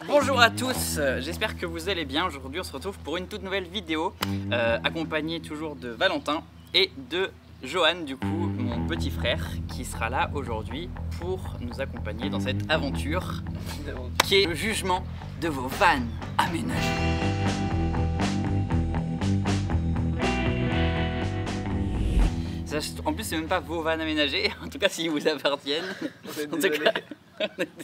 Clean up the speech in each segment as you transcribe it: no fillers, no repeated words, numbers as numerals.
Bonjour à tous, j'espère que vous allez bien. Aujourd'hui on se retrouve pour une toute nouvelle vidéo accompagnée toujours de Valentin et de Johan, du coup mon petit frère, qui sera là aujourd'hui pour nous accompagner dans cette aventure qui est le jugement de vos vannes aménagées. En plus c'est même pas vos vannes aménagées, en tout cas s'ils vous appartiennent.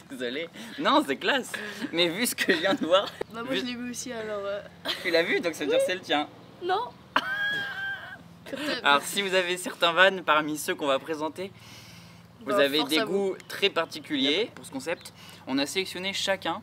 Désolé. Non, c'est classe. Mais vu ce que je viens de voir. Bah moi je l'ai vu aussi alors. Tu l'as vu, donc ça veut dire que c'est le tien. Non. Alors si vous avez certains vannes parmi ceux qu'on va présenter, vous avez des goûts très particuliers pour ce concept. On a sélectionné chacun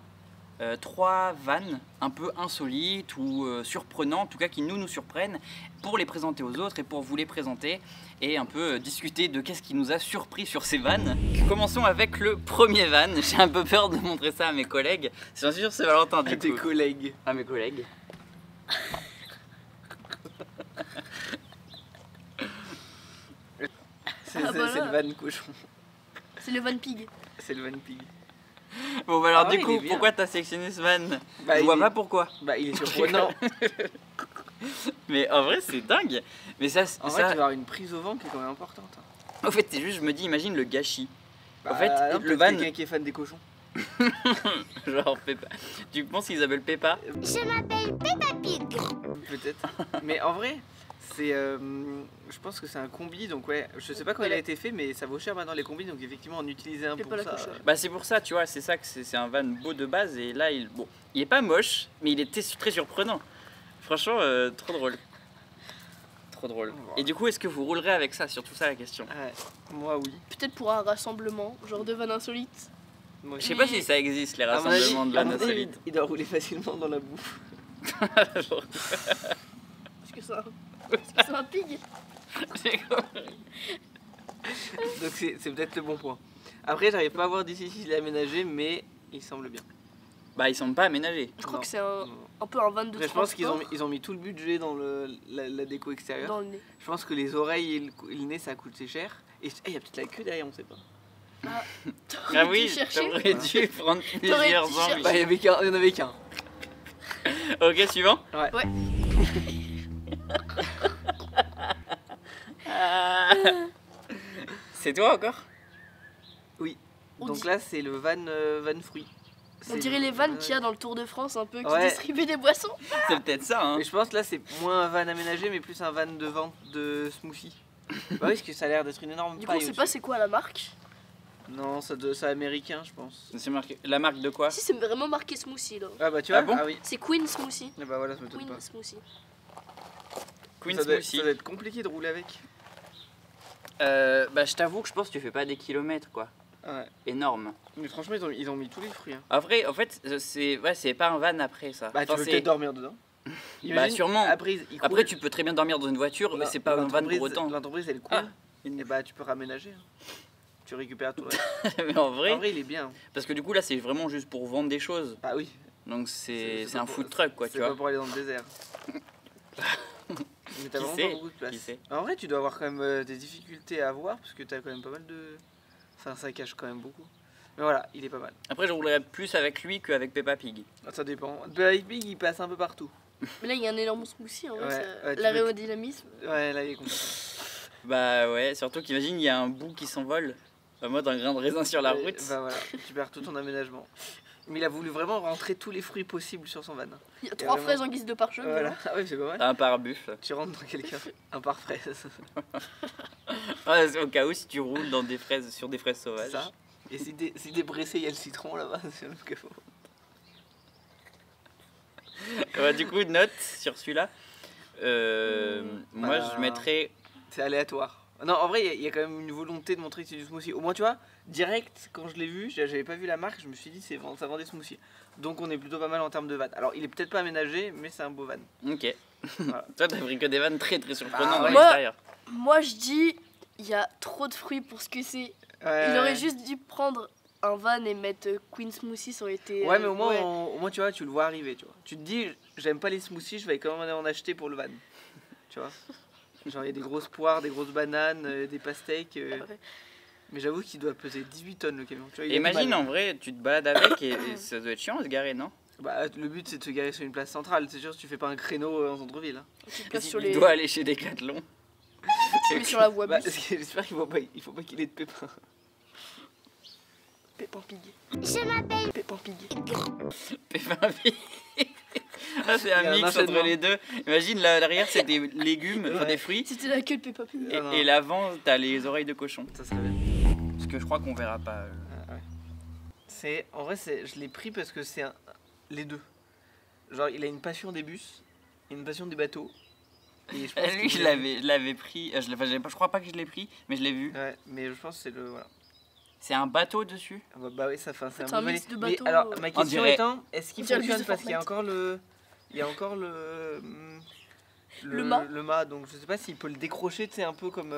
3 vannes un peu insolites ou surprenantes, en tout cas qui nous surprennent, pour les présenter aux autres et pour vous les présenter et un peu discuter de qu'est-ce qui nous a surpris sur ces vannes. Commençons avec le premier van. J'ai un peu peur de montrer ça à mes collègues. C'est sûr c'est Valentin du coup. Tes collègues. À mes collègues. C'est le van cochon. C'est le van pig. C'est le van pig. Bon bah alors du coup, pourquoi t'as sélectionné ce van? Je vois pas pourquoi. Bah il est surprenant. Mais en vrai c'est dingue. Mais ça, en vrai tu vas avoir une prise au vent qui est quand même importante. En fait c'est juste, je me dis, imagine le gâchis. Bah, en fait non, le van... quelqu'un qui est fan des cochons. Genre Peppa. Tu penses qu'ils s'appellent Peppa? Je m'appelle Peppa Pig. Peut-être. Mais en vrai c'est je pense que c'est un combi, donc ouais, je sais pas quand il a été fait, mais ça vaut cher maintenant les combis, donc effectivement en utiliser un pour ça. Bah c'est pour ça, tu vois, c'est ça que c'est un van beau de base, et là il est pas moche, mais il était très surprenant. Franchement, trop drôle. Trop drôle. Et du coup, est-ce que vous roulerez avec ça? Surtout ça la question. Ouais, moi oui. Peut-être pour un rassemblement, genre de vannes insolites. Je sais pas si ça existe les rassemblements de vannes insolites. Il doit rouler facilement dans la bouffe. Est-ce que c'est un pig? Donc c'est peut-être le bon point. Après j'arrive pas à voir d'ici si je l'ai aménagé, mais il semble bien. Bah ils sont pas aménagés. Je crois que c'est un peu un van de transport. Je pense qu'ils ont mis tout le budget dans la déco extérieure. Dans le nez. Je pense que les oreilles et le nez ça coûte cher. Et il y a peut-être la queue derrière, on sait pas. Ah oui, t'aurais dû prendre plusieurs angles. Bah il y en avait qu'un. Ok, suivant. Ouais. C'est toi encore? Oui. Donc là c'est le van fruit. On dirait les vannes qu'il y a dans le Tour de France un peu qui distribuent des boissons. C'est peut-être ça hein. Mais je pense que là c'est moins un van aménagé mais plus un van de vente de smoothie. Bah oui, parce que ça a l'air d'être une énorme Du coup on sait pas c'est quoi la marque. Non, c'est américain je pense. C'est marqué. La marque de quoi? Si c'est vraiment marqué smoothie là. Ah bah tu vois, bon oui. C'est Queen Smoothie. Ah bah voilà, ça me donne pas. Smoothie. Queen Ça Smoothie. doit être compliqué de rouler avec. Bah je t'avoue que je pense que tu fais pas des kilomètres quoi. Ouais. Énorme. Mais franchement ils ont mis tous les fruits. Hein. Après, en fait, c'est pas un van après ça. Bah tu peux peut-être dormir dedans. Bah sûrement. Après tu peux très bien dormir dans une voiture, mais c'est pas un van pour autant. L'entreprise elle coule. Et bah tu peux raménager. Hein. Tu récupères tout. Mais en vrai il est bien. Parce que du coup là c'est vraiment juste pour vendre des choses. Ah oui. Donc c'est un food truck quoi, tu vois. C'est pas pour aller dans le désert. Mais t'as vraiment pas beaucoup de place. En vrai tu dois avoir quand même des difficultés à avoir parce que t'as quand même pas mal de... Enfin ça cache quand même beaucoup. Mais voilà, il est pas mal. Après je roulerais plus avec lui qu'avec Peppa Pig. Ça dépend. Peppa Pig il passe un peu partout. Mais là il y a un énorme smoothie en vrai. Ouais, L'aérodynamisme. Ouais là il est compliqué. Bah ouais, surtout qu'imagine il y a un bout qui s'envole. En mode un grain de raisin sur la route. Bah voilà, tu perds tout ton aménagement. Mais il a voulu vraiment rentrer tous les fruits possibles sur son van. Il y a 3 fraises en guise de pare-choc. Voilà, ah oui c'est pas mal. Un pare-buff. Tu rentres dans quelqu'un, un pare-fraise. Ouais, au cas où si tu roules dans des fraises, sur des fraises sauvages. Ça. Et si débressé il y a le citron là-bas, c'est même que faut. Ouais, du coup, note sur celui-là. Moi je mettrais... C'est aléatoire. Non, en vrai, il y a quand même une volonté de montrer que c'est du smoothie. Au moins, tu vois, direct, quand je l'ai vu, j'avais pas vu la marque, je me suis dit, ça vend des smoothies. Donc, on est plutôt pas mal en termes de van. Alors, il est peut-être pas aménagé, mais c'est un beau van. Ok. Voilà. Toi, t'as pris que des vannes très surprenantes ouais. dans l'extérieur. Moi, je dis, il y a trop de fruits pour ce que c'est. Il aurait juste dû prendre un van et mettre Queen Smoothie, ça aurait été... Ouais, mais au moins, tu vois, tu le vois arriver, tu vois. Tu te dis, j'aime pas les smoothies, je vais quand même en acheter pour le van. Tu vois. Genre il y a des grosses poires, des grosses bananes, des pastèques. Mais j'avoue qu'il doit peser 18 tonnes le camion. Tu vois, Imagine en vrai, tu te balades avec et ça doit être chiant de se garer, non? Bah, le but c'est de se garer sur une place centrale, c'est sûr, si tu fais pas un créneau en centre-ville. Hein. Il doit aller chez Decathlon. Tu mets sur la voie Bah, bus. j'espère qu'il faut pas qu'il ait de pépins. Pépin Pig. Je m'appelle Pépin Pig. Pépin Pig. Ah, c'est Il y a un un mix entre enchaînement. les deux. Imagine là derrière c'est des légumes, enfin des fruits. C'était la queue de Pépin Pig. Et l'avant t'as les oreilles de cochon. Ça serait bien. Parce que je crois qu'on verra pas. Ouais. En vrai, je l'ai pris parce que c'est les deux. Genre, il a une passion des bus et une passion des bateaux. Et je pense Lui qu'il je l'avais pris. Je crois pas que je l'ai pris, mais je l'ai vu. Ouais, mais je pense que c'est le. Voilà. C'est un bateau dessus. Ah bah oui, ça fait C'est un un mix de bateaux. Mais alors, ma question dirait- étant, est-ce qu'il on dirait le fonctionne bus de parce qu'il y a Fortnite. encore le. Il y a encore le. Le mât. Le mât, donc je sais pas s'il peut le décrocher, tu sais, un peu comme.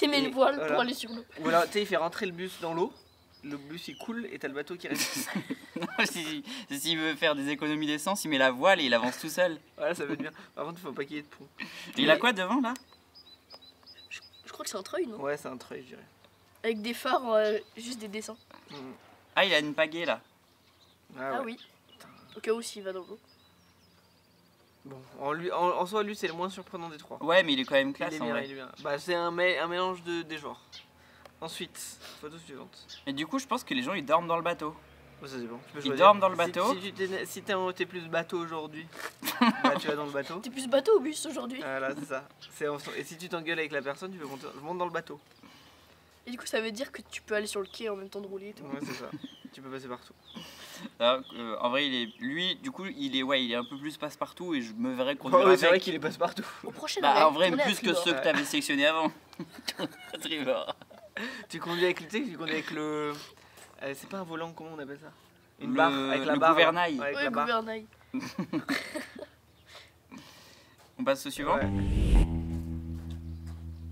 Il met Et une voile voilà. pour aller sur l'eau. Ou alors, tu sais, il fait rentrer le bus dans l'eau, le bus il coule et t'as le bateau qui reste. Non, s'il veut faire des économies d'essence, il met la voile et il avance tout seul. Voilà, ça va être bien. Par contre, il faut pas qu'il y ait de pont. Il a quoi devant là? Je crois que c'est un treuil, non? Ouais, c'est un treuil, je dirais. Avec des phares, juste des dessins. Mm. Ah, il a une pagaie là. Ah ouais. oui. Au cas où s'il va dans l'eau. Bon, en soi, lui, c'est le moins surprenant des trois. Ouais, mais il est quand même Il classe est en bien, vrai. il est bien. Bah, c'est un mélange des genres. Ensuite, photo suivante. Et du coup, je pense que les gens ils dorment dans le bateau. Oh, ça c'est bon. Tu peux Ils choisir. dorment dans le bateau. Si t'es plus bateau aujourd'hui, bah, tu vas dans le bateau. T'es plus bateau ou bus aujourd'hui? Voilà, c'est ça. Et si tu t'engueules avec la personne, tu peux monter dans le bateau. Et du coup, ça veut dire que tu peux aller sur le quai en même temps de rouler et tout. Ouais, c'est ça. Tu peux passer partout. Alors, en vrai, lui, du coup, il est un peu plus passe-partout et je me verrais Oh, conduire ouais, c'est vrai avec. qu'il est passe partout. Au prochain Bah, arrêt, en vrai, tournez à plus que tribord. ceux que t'avais sélectionnés avant. Tribord. Tu conduis avec le. C'est pas un volant, comment on appelle ça? Une Le- barre avec la le barre. gouvernail. Ouais, avec Ouais, la barre. gouvernail. On passe au suivant. Ouais.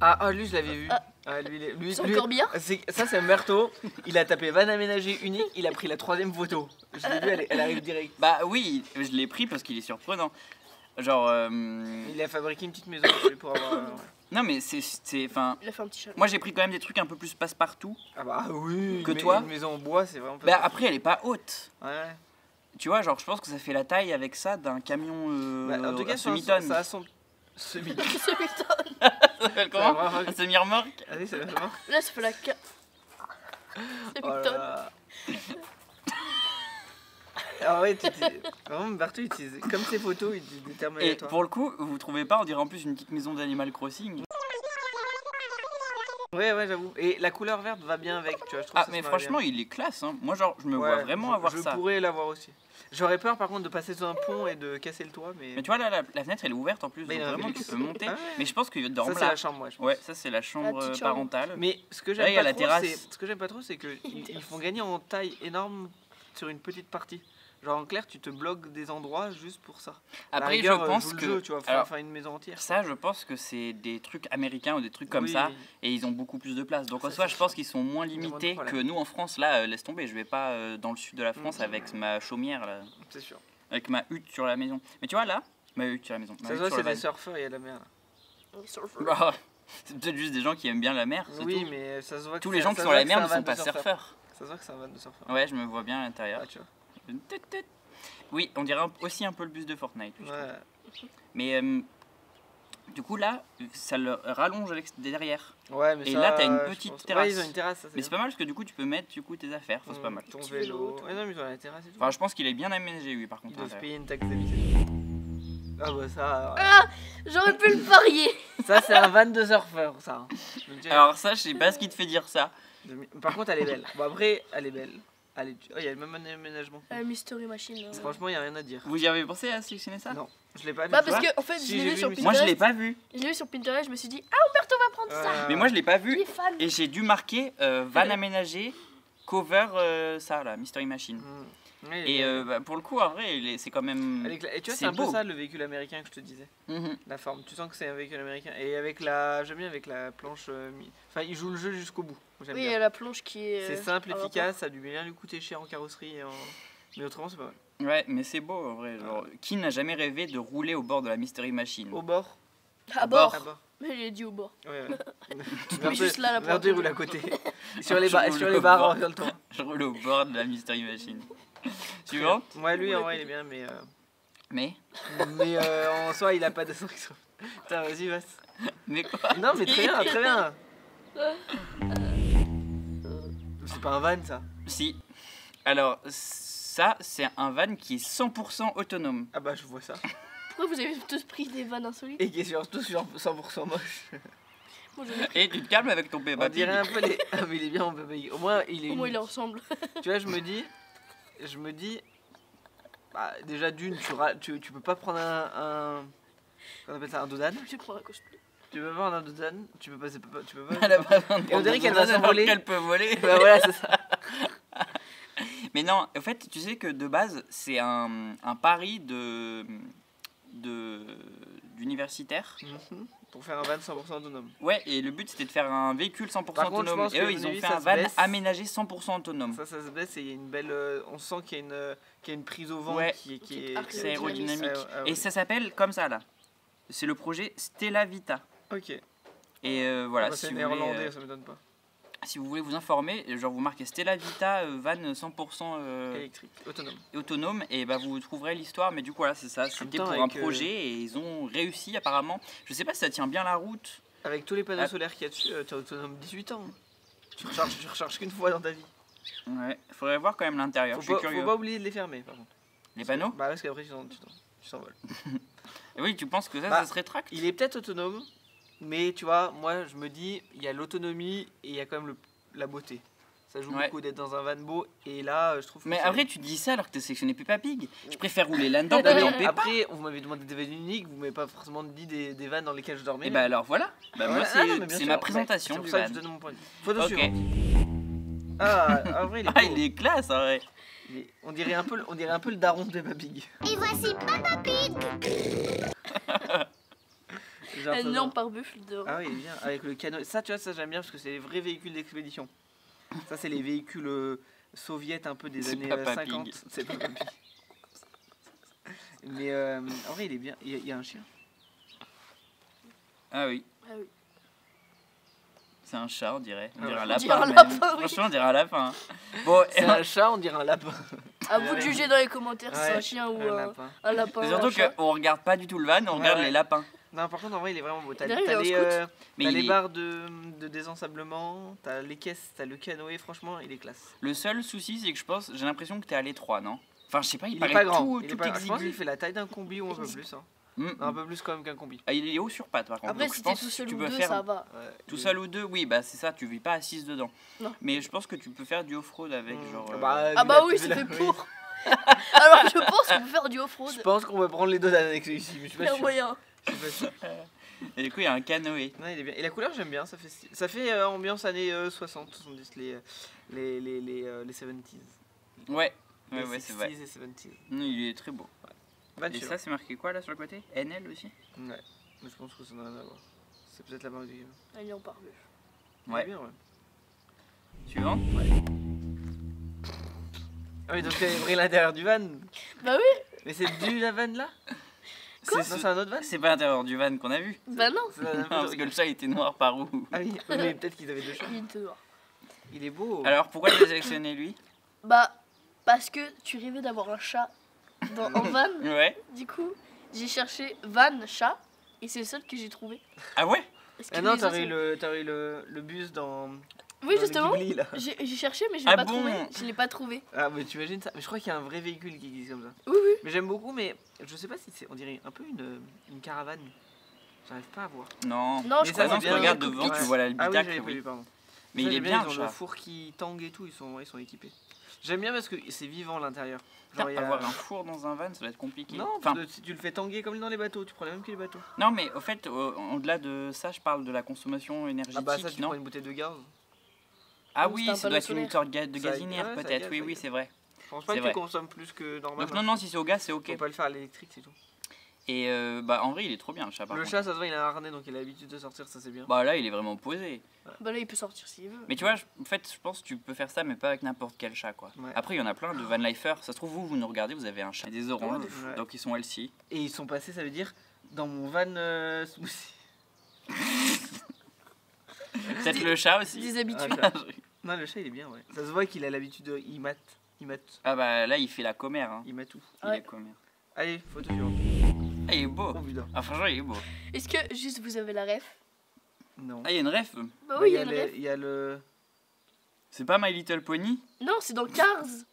Ah, lui, je l'avais vu. Ah. Ah, lui, C'est encore bien. Ça, c'est Umberto. Il a tapé van aménagé unique. Il a pris la 3ème photo. Je l'ai vu, elle arrive direct. Bah oui, je l'ai pris parce qu'il est surprenant. Genre, Il a fabriqué une petite maison tu sais, pour avoir. Ouais. non mais enfin, Il a fait un petit chat. moi j'ai pris quand même des trucs un peu plus passe-partout. Ah bah oui. Que mais toi Une maison en bois, c'est vraiment pas. Bah après, elle est pas haute. Ouais. Tu vois, genre, je pense que ça fait la taille avec ça d'un camion Bah, en tout cas, à semi-tonne. ça a son. Semi-tonne. Ça m'étonne. Ça s'appelle comment? Ça va, Un semi-remorque. Allez, ça va vraiment. Là, ça fait la ca... Ça Oh là m'étonne. là. Alors ouais, vraiment Umberto utilise comme ses photos, il utilise des termes Et aléatoires. pour le coup, vous trouvez pas, on dirait en plus une petite maison d'Animal Crossing. Ouais, j'avoue. Et la couleur verte va bien avec, tu vois. Je trouve Ah, ça mais se marie franchement, il est classe, hein. Moi, genre, je me bien. vois Ouais, vraiment avoir je ça. pourrais l'avoir aussi. J'aurais peur par contre de passer sur un pont et de casser le toit, mais. Mais tu vois, là, la fenêtre, elle est ouverte en plus, Mais donc il y en a vraiment, plus. tu peux monter. Ah ouais. Mais je pense qu'il Ça, dorme c'est là. la chambre, ouais, je pense. Ouais, ça, c'est la chambre petite chambre. parentale. Mais ce que Là, il y j'aime a la pas trop, terrasse. ce que j'aime pas trop, c'est qu'ils font gagner en taille énorme sur une petite partie. Genre en clair, tu te bloques des endroits juste pour ça. À la Après, rigueur, je pense joue le que. jeu, tu vois, alors, faire une maison entière. ça, je pense que c'est des trucs américains ou des trucs comme Oui, ça, et ils ont beaucoup plus de place. Donc en Ça, soi, c'est je pense qu'ils sont moins Il y a moins de limités que problème. nous en France. Là, laisse tomber, je vais pas dans le sud de la France avec ma chaumière, là, C'est sûr. avec ma hutte sur la maison. Mais tu vois, là, ma hutte sur la maison. ma Ça se hutte voit, sur c'est le des van. surfeurs, il y a de la mer. Là. Bah, c'est peut-être juste des gens qui aiment bien la mer, c'est Oui, tout. mais ça se voit que Tous les c'est- gens ça qui se sont à voit la que mer c'est ne un van sont de pas surfeur. surfeurs. Ça se voit que c'est un van de surfeur. Ouais, je me vois bien à l'intérieur. Ah, tu vois. Oui, on dirait aussi un peu le bus de Fortnite. je trouve. Ouais. Mais du coup, là, ça le rallonge derrière. Ouais, mais Et ça, là, t'as une je petite pense- terrasse. Ouais, ils ont une terrasse, ça Mais c'est bien. pas mal parce que du coup, tu peux mettre tes affaires. Enfin, c'est pas mal. Ton Petit vélo. vélo, tout. Ouais, non, mais ils ont la terrasse et tout. Enfin, je pense qu'il est bien aménagé, oui, par contre. Ils doivent à l'intérieur. payer une taxe d'habitation. Ah bah ça, J'aurais pu le parier. ça c'est un van de surfeur, ça. Je me dis, Alors ça, je sais pas ce qui te fait dire ça. Par contre, elle est belle. Bon après, elle est belle. Oh, il y a le même aménagement. Mystery Machine. Franchement, il y a rien à dire. Vous y avez pensé à sélectionner ça? Non, je l'ai pas. Bah du parce tout. que en fait, Si, je l'ai j'ai vu vu sur une- Moi, je Pinterest. l'ai pas vu. Je l'ai vu sur Pinterest, je me suis dit ah Umberto va prendre ça. Mais moi, je l'ai pas Il vu. est fan. Et j'ai dû marquer van aménagé, cover, ça là, Mystery Machine. Ouais, Et bah, pour le coup, en vrai, c'est quand même. et tu vois, c'est c'est un peu beau. ça le véhicule américain que je te disais. Mhm. La forme, tu sens que c'est un véhicule américain. Et avec j'aime bien avec la planche. Enfin, il joue le jeu jusqu'au bout. J'aime Oui, il y bien. a la planche qui est. C'est simple, à rapport. efficace, ça a dû bien lui coûter cher en carrosserie. Mais autrement, c'est pas mal. Ouais, mais c'est beau en vrai. Genre, qui n'a jamais rêvé de rouler au bord de la Mystery Machine? Au bord. À bord. À bord. Mais il est dit au bord. Ouais. mets juste là, la Verdi pointe. roule à côté. sur les barres bord. en temps. Je roule au bord de la Mystery Machine. Suivant. Ouais, lui en vrai il est bien, mais Mais en soi il a pas de sanction. Putain, vas-y, vas. Mais quoi? Non, mais très bien, très bien. C'est pas un van ça. Si. Alors, ça, c'est un van qui est 100% autonome. Ah bah je vois ça. Pourquoi vous avez tous pris des vannes insolites? Et qui est surtout sur 100% moche. Moi, j'en ai- Et tu te calmes avec ton On Peppa Pig. dirait un peu les. Ah mais il est bien, on peut pas y- Au moins il est. Au moins, il est unique. ensemble. Tu vois, je me dis. Bah, déjà d'une, tu peux pas prendre qu'on appelle ça un dodan. Je prends un cosplay. Tu peux pas prendre un dodan. Tu peux pas. Tu peux pas. Elle a pas besoin de Et on dirait qu'elle va prendre s'envoler. qu'elle peut voler. Bah voilà, c'est ça. Mais non, en fait, tu sais que de base, c'est un pari d'universitaire. Pour faire un van 100% autonome. Ouais, et le but c'était de faire un véhicule 100% Par contre, je autonome. pense Et que eux, ils ont Navy, fait ça un se van baisse. aménagé 100% autonome. Ça se baisse et il y a une belle. On sent qu'il y a une prise au vent Ouais. qui est. C'est aérodynamique. Ah, Et oui. ça s'appelle comme ça là. C'est le projet Stella Vita. Ok. Et voilà, Bah, si c'est vous, néerlandais, voulez, ça m'étonne pas. si vous voulez vous informer, genre vous marquez Stella Vita van 100% Électrique, autonome. autonome et bah vous trouverez l'histoire. Mais du coup, voilà, c'est ça. C'était temps, pour un avec, projet et ils ont réussi apparemment. Je sais pas si ça tient bien la route. Avec tous les panneaux Ah. solaires qu'il y a dessus, t'es autonome 18 ans. Tu recharges qu'une fois dans ta vie. Ouais, faudrait voir quand même l'intérieur. Je suis curieux. Faut pas oublier de les fermer par contre. Les panneaux? Bah parce qu'après tu s'envoles. Et oui, tu penses que ça, Bah, ça se rétracte? Il est peut-être autonome, mais tu vois, moi je me dis, il y a l'autonomie et il y a quand même la beauté. Ça joue Ouais. beaucoup d'être dans un van beau et là je trouve que Mais c'est- après, tu dis ça alors que t'es sélectionné Peppa Pig. Je préfère rouler là-dedans que dans Peppa. Après, vous m'avez demandé des vannes uniques, vous m'avez pas forcément dit des vannes dans lesquelles je dormais. Et bah alors voilà. Bah moi, Ouais, c'est ah non, mais bien c'est sûr. ma Ouais, présentation c'est pour du ça van. que je donne mon point de vue. Photo Ok. suivante. Ah, en vrai, il est Ah, beau. il est classe en vrai. On dirait un peu le daron de Peppa Pig. Et voici Peppa Pig. Genre, ça Une doit- lampe par buffle dehors. Ah oui, il est bien. Avec le canot. Ça, tu vois, ça j'aime bien parce que c'est les vrais véhicules d'expédition. Ça, c'est les véhicules soviétiques un peu des C'est années Peppa 50. Pig. C'est pas Pig. Mais en vrai, il est bien. Il y a un chien. Ah oui. Ah oui. C'est un chat, on dirait. On Ah dirait ouais. un On lapin. dirait un même. lapin, oui. Franchement, on dirait un lapin. Bon, C'est un chat, on dirait un lapin. À vous de juger dans les commentaires si c'est Ouais, un chien ou un lapin. un lapin. c'est ou surtout un chat. qu'on regarde pas du tout le van, on Ouais, regarde ouais. les lapins. Non, par contre, en vrai, il est vraiment beau. T'as Derrière, il est en les, scout. Mais t'as il les est- barres de désensablement, t'as les caisses, t'as le canoë. Franchement, il est classe. Le seul souci, c'est que je pense, j'ai l'impression que t'es à l'étroit, non? Enfin, je sais pas, il Il est paraît pas grand. tout, Il est tout pas... Je pense exigu. qu'il fait la taille d'un combi ou un peu plus. Hein. Mm. Un peu plus quand même qu'un combi. Ah, il est haut sur pattes par contre. Après, Donc, si je t'es pense tout que seul tu ou peux deux, faire ça va. Ouais, tout il- seul ou deux, oui, bah c'est ça, tu vis pas assise dedans. Non. Mais je pense que tu peux faire du off-road avec, genre. Ah bah oui, c'est fait pour. Alors je pense qu'on peut faire du Je off-road. pense qu'on va prendre les deux avec celui-ci, mais je suis Il y pas a sûr. moyen. Je suis pas sûr. Et du coup, il y a un canoë. Non, il est bien. Et la couleur, j'aime bien. Ça fait ambiance années 60, 70, les 70s. Ouais, Les ouais, c'est vrai. 60s et 70s. Il est très beau. Van Et sûr. ça, c'est marqué quoi là sur le côté? NL aussi? Ouais, mais je pense que ça n'a rien à voir. C'est peut-être la marque du game. Un lion par buffle. Il est Ouais. bien, ouais. Suivant? Ah oui, donc t'as pris l'intérieur du van. Bah oui. Mais c'est du la van là Quoi? Non, c'est un autre van. C'est pas l'intérieur du van qu'on a vu. Bah non. C'est la même Non, parce chose. que le chat était noir par où? Ah oui, oui, mais peut-être qu'ils avaient deux chats. Il était dehors. Il est beau. Alors, pourquoi tu as sélectionné lui? Bah parce que tu rêvais d'avoir un chat en van. Ouais. Du coup, j'ai cherché van chat et c'est le seul que j'ai trouvé. Ah ouais? Parce que Ah non, les t'aurais autres, eu le bus dans. Oui, dans le justement. Ghibli, là. J'ai cherché mais je l'ai Ah pas bon trouvé. Je l'ai pas trouvé. Ah, mais tu imagines ça? Mais je crois qu'il y a un vrai véhicule qui existe comme ça. Oui oui. Mais j'aime beaucoup, mais je sais pas si c'est. On dirait un peu une caravane. J'arrive pas à voir. Non. Non, Mais je ça, crois non, que tu bien. regardes le devant, cockpit. tu vois Ah oui, l'habitacle, j'avais pas oui. vu, pardon. Mais Ça, il est j'aime bien, Ils le ont chat. le four qui tangue et tout, ils sont équipés. J'aime bien parce que c'est vivant à l'intérieur. Putain, Genre, il y a- avoir un four dans un van, ça va être compliqué. Non, Enfin, parce que si tu le fais tanguer comme dans les bateaux, tu prends les mêmes que les bateaux. non, mais au fait, au-delà de ça, je parle de la consommation énergétique, Ah bah ça, tu non? prends une bouteille de gaz. Ah Ou oui, c'est un ça doit panneau être une solaire. sorte de Ça- gazinière, ouais, ça peut-être. gaz, Oui, ça oui, gaz. c'est vrai. Je pense pas C'est que vrai. tu consommes plus que normal. Donc non, non, si c'est au gaz, c'est ok. Faut pas le faire à l'électrique, c'est tout. Et bah en vrai, il est trop bien le chat. Par Le contre. chat, ça se voit, il a un harnais donc il a l'habitude de sortir, ça c'est bien. Bah là, il est vraiment posé. Bah là il peut sortir s'il veut. Mais tu vois, en fait, je pense que tu peux faire ça, mais pas avec n'importe quel chat, quoi. Ouais. Après, il y en a plein de van lifers. Ça se trouve, vous nous regardez, vous avez un chat, des oranges, Ouais. donc ils sont healthy. Et ils sont passés, ça veut dire, dans mon van smoothie. Peut-être le chat aussi. Des habitudes. Ah, non, le chat il est bien, ouais. Ça se voit qu'il a l'habitude de. Il mate. Ah bah là, il fait la commère. Hein. Il mate tout. Il Ouais. est commère. Putain. Allez, photo suivante. Ah, il est beau. Oh putain. Ah, franchement, il est beau. Est-ce que juste vous avez la ref? Non. Ah, il y a une ref. Bah Bah, oui, il y a une ref. Il y a le. C'est pas My Little Pony? Non, c'est dans Cars. Il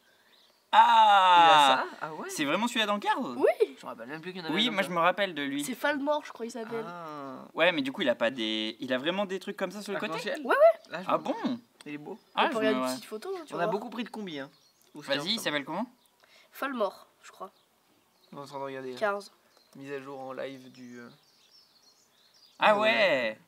Ah! a ça? Ah ouais? C'est vraiment celui-là dans Cars? Oui, Je me rappelle même plus qu'il y en avait. Oui, comme moi ça. je me rappelle de lui. c'est Falmore, je crois, il s'appelle. Ah. Ouais, mais du coup, il a pas des. Il a vraiment des trucs comme ça sur le côté? Arc-en-ciel Ouais, Là, je Ah me- bon? Il est beau. Ah, On peut je regarder me- une petite photo, hein, tu On vois. a beaucoup pris de combi, hein. Ou c'était Vas-y, il ensemble. s'appelle comment? Falmore, je crois. On est en train de regarder. Là. Cars. Mise à jour en live du. Ah Ouais. ouais!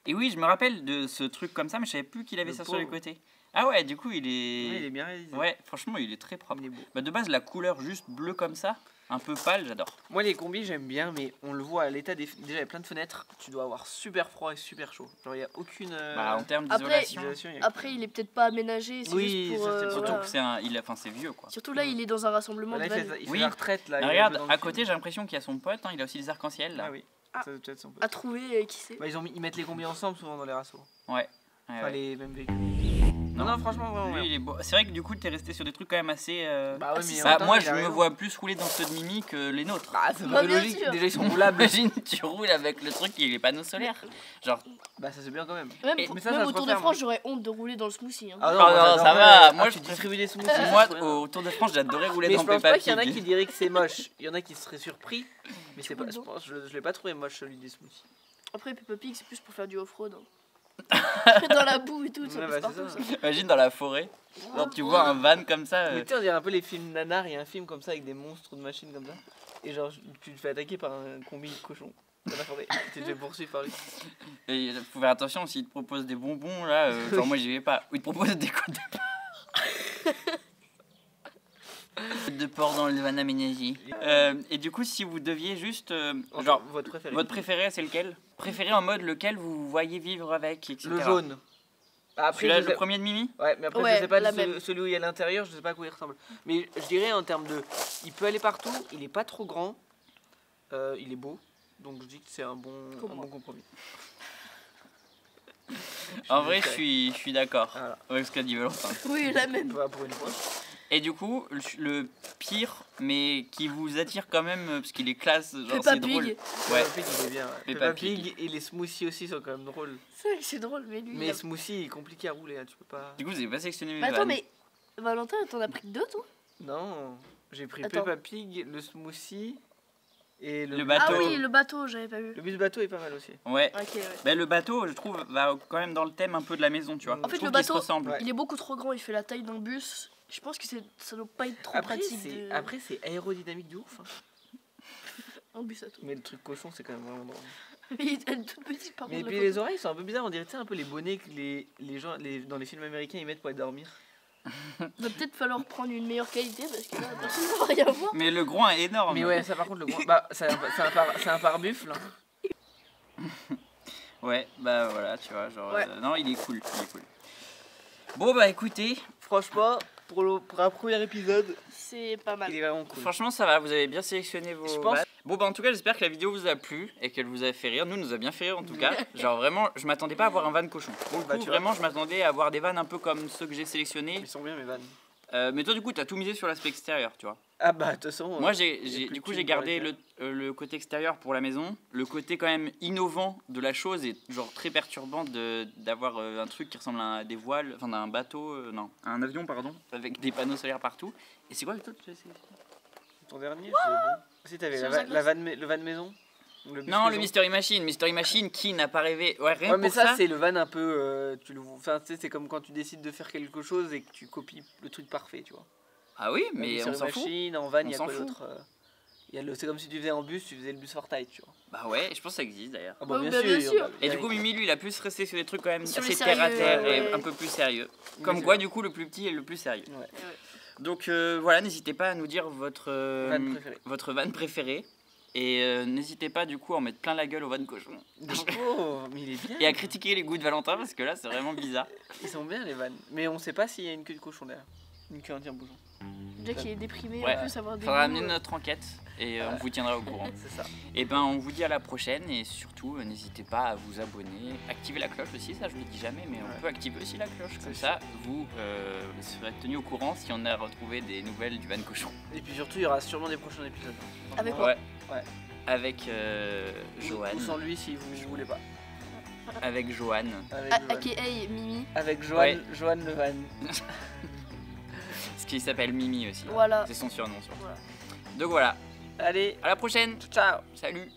Et oui, je me rappelle de ce truc comme ça, mais je savais plus qu'il avait Le ça sur les pauvre. côtés. Ah ouais, du coup, il Ouais, il est. est bien réalisé. Ouais, franchement, il est très propre. Il est beau. Bah, de base, la couleur juste bleu comme ça, un peu pâle, j'adore. Moi, les combis, j'aime bien, mais on le voit à l'état des. Déjà, il y a plein de fenêtres. Tu dois avoir super froid et super chaud. Genre, il n'y a aucune. Bah, en termes Après, d'isolation. isolation, il y a- Après, il est peut-être pas aménagé, c'est Oui, juste pour. ça, c'est Surtout voilà. que c'est un. Enfin, c'est vieux quoi. Surtout là, il est dans un rassemblement Là, de il fait, vannes. il fait Oui. la retraite là. Ah, il regarde, joue dans à le côté, film. j'ai l'impression qu'il y a son pote, hein, il a aussi des arcs-en-ciel là. Ah oui. Ah. Ça doit peut-être son pote. À trouver, qui sait. Bah, ils mettent les combis ensemble souvent dans les rassos. Ouais. Ouais, Enfin, ouais. les mêmes véhicules. Non, non, franchement, vraiment. Lui, bien. il est beau. C'est vrai que du coup, t'es resté sur des trucs quand même assez. Bah, ouais, si, mais si. en même temps, moi, il je a me raison. vois plus rouler dans ceux de Mimi que les nôtres. Bah, c'est Bah, pas bien logique. sûr. Déjà, ils sont roulables. Imagine, tu roules avec le truc et les panneaux solaires. Genre, Bah, ça c'est bien quand même. Même, Et- pour- mais ça, même ça se au Tour de referme. France, j'aurais honte de rouler dans le smoothie. Hein. Ah non, moi, ça j'adorerais. va, Ah, moi, tu je distribues des smoothies. moi, c'est trop bien. au Tour de France, j'adorais rouler Mais dans je pense Peppa pas qu'il y en a Pig. qui diraient que c'est moche. Il y en a qui seraient surpris. Mais c'est pas. roules Je dedans. pense, je l'ai pas trouvé moche celui des smoothies. Après, Peppa Pig, c'est plus pour faire du off-road. Hein. dans la boue et tout, ça Ouais, passe bah, c'est partout. ça. Ça. Imagine dans la forêt. Genre, tu vois un van comme ça. Mais tu sais, on dirait un peu les films nanars. Il y a un film comme ça avec des monstres de machines comme ça. Et genre, tu te fais attaquer par un combi de cochon dans la forêt. Tu te fais poursuivre par lui. Et il faut faire attention s'il te propose des bonbons là. Genre, moi, j'y vais pas. Ou il te propose des côtes de porc. Côtes de porc dans le van aménagé. Et du coup, si vous deviez juste. Genre, Votre préféré. votre préféré, c'est lequel? Préféré en mode lequel vous voyez vivre avec, etc. Le jaune. Ah, après, Celui-là, je le sais- premier de Mimi? Ouais, mais après, Ouais, je sais pas la celui, même. celui où il y a l'intérieur, je sais pas à quoi il ressemble. Mais je dirais en termes de. Il peut aller partout, il est pas trop grand, il est beau, donc je dis que c'est un bon compromis. En vrai, je suis d'accord Voilà. avec ce qu'a dit Valentin. Oui, la même. Voilà, pour une fois. Et du coup, le pire, mais qui vous attire quand même, parce qu'il est classe, genre Peppa c'est drôle. Pig. Ouais. Peppa Pig, il est bien. Ouais. Peppa Peppa Pig. Pig et les smoothies aussi sont quand même drôles. C'est vrai que c'est drôle, mais lui. Mais il a- smoothie, il est compliqué à rouler, hein, tu peux pas. Du coup, vous avez pas sélectionné mes Mais attends, vannes. mais. Valentin, t'en as pris que deux, toi? Non, j'ai pris Attends. Peppa Pig, le smoothie et Le bus- bateau. Ah oui, le bateau, j'avais pas vu. Le bus bateau est pas mal aussi. Ouais. Ok, ouais. Ben, le bateau, je trouve, va quand même dans le thème un peu de la maison, tu vois. En fait, Je trouve le qu'ils se bateau- ressemblent. Ouais. Il est beaucoup trop grand, il fait la taille d'un bus. Je pense que ça doit pas être trop Après, pratique. c'est De... après, c'est aérodynamique de ouf. Hein. Un bus à tout. Mais le truc cochon, c'est quand même vraiment drôle. Il est toute petite par Mais contre. puis la les photo. oreilles sont un peu bizarres, on dirait tu sais, un peu les bonnets que les gens dans les films américains ils mettent pour aller dormir. Va peut-être falloir prendre une meilleure qualité parce que là, personne ne va rien voir. Mais le groin est énorme. Mais ouais, ça par contre le gros. Bah, c'est un pare-buffle. Hein. Ouais, bah voilà, tu vois, genre. Ouais. Non, il est cool, il est cool. Bon, bah écoutez, Franchement, pour un premier épisode, C'est pas mal. il est vraiment cool. franchement, ça va, vous avez bien sélectionné vos. Je pense- vannes. Bon, bah en tout cas, j'espère que la vidéo vous a plu et qu'elle vous a fait rire. Nous a bien fait rire en tout cas. Genre vraiment, je m'attendais pas à avoir un van cochon. Pour le Bah, coup, tu vois. vraiment, je m'attendais à avoir des vannes un peu comme ceux que j'ai sélectionnés. Ils sont bien mes vannes. Mais toi, du coup, t'as tout misé sur l'aspect extérieur, tu vois. Ah bah de toute façon. Moi, il y a plus du de coup, thunes j'ai pour gardé les le côté extérieur pour la maison. Le côté quand même innovant de la chose est genre très perturbant d'avoir un truc qui ressemble à des voiles, enfin d'un bateau, non, un avion, pardon, avec des panneaux solaires partout. Et c'est quoi le truc que j'ai sélectionné? Ton dernier, c'est bon. Si t'avais Sur la, sa la vanne, le van maison. Le bus Non, le maison. Mystery Machine, qui n'a pas rêvé. Ouais, rien Ouais, que mais pour ça, ça. c'est le van un peu. Tu le, enfin, tu sais, c'est comme quand tu décides de faire quelque chose et que tu copies le truc parfait, tu vois. Ah oui, La mais on Mystery s'en fout. Machine, en van, On il y a s'en quoi fout. d'autre il y a le, c'est comme si tu faisais en bus, tu faisais le bus Fortnite, tu vois. Bah ouais, je pense que ça existe d'ailleurs. Ah Ouais, bah, bien sûr. Et du coup, Mimi, lui, il a plus resté sur des trucs quand même Sur assez les terre à sérieux, terre et ouais. un peu plus sérieux. Mais Comme c'est quoi, vrai. du coup, le plus petit est le plus sérieux. Ouais. Donc voilà, n'hésitez pas à nous dire votre Van préféré. votre van préféré. Et n'hésitez pas du coup à en mettre plein la gueule au van cochon. Oh, mais il est bien. Et à critiquer les goûts de Valentin parce que là c'est vraiment bizarre. Ils sont bien les vannes. Mais on sait pas s'il y a une queue de cochon derrière. Une queue en tire-bouchon. Jack il est déprimé, Ouais. en plus avoir des Faudra goûts, amener notre enquête et on vous tiendra au courant. C'est ça. Et ben on vous dit à la prochaine et surtout n'hésitez pas à vous abonner, activer la cloche aussi, ça je le dis jamais mais on peut activer aussi la cloche comme ça vous serez tenu au courant si on a retrouvé des nouvelles du van cochon. Et puis surtout, il y aura sûrement des prochains épisodes. Avec Ouais. Ouais. Avec Joanne. Ou sans lui si vous voulez pas. Avec Joanne. Avec aka Mimi. Avec Joanne, Ouais. Joanne Le Van. Ce qui s'appelle Mimi aussi. Voilà. C'est son surnom surtout. Voilà. Donc voilà, Allez, à la prochaine. ciao. Salut.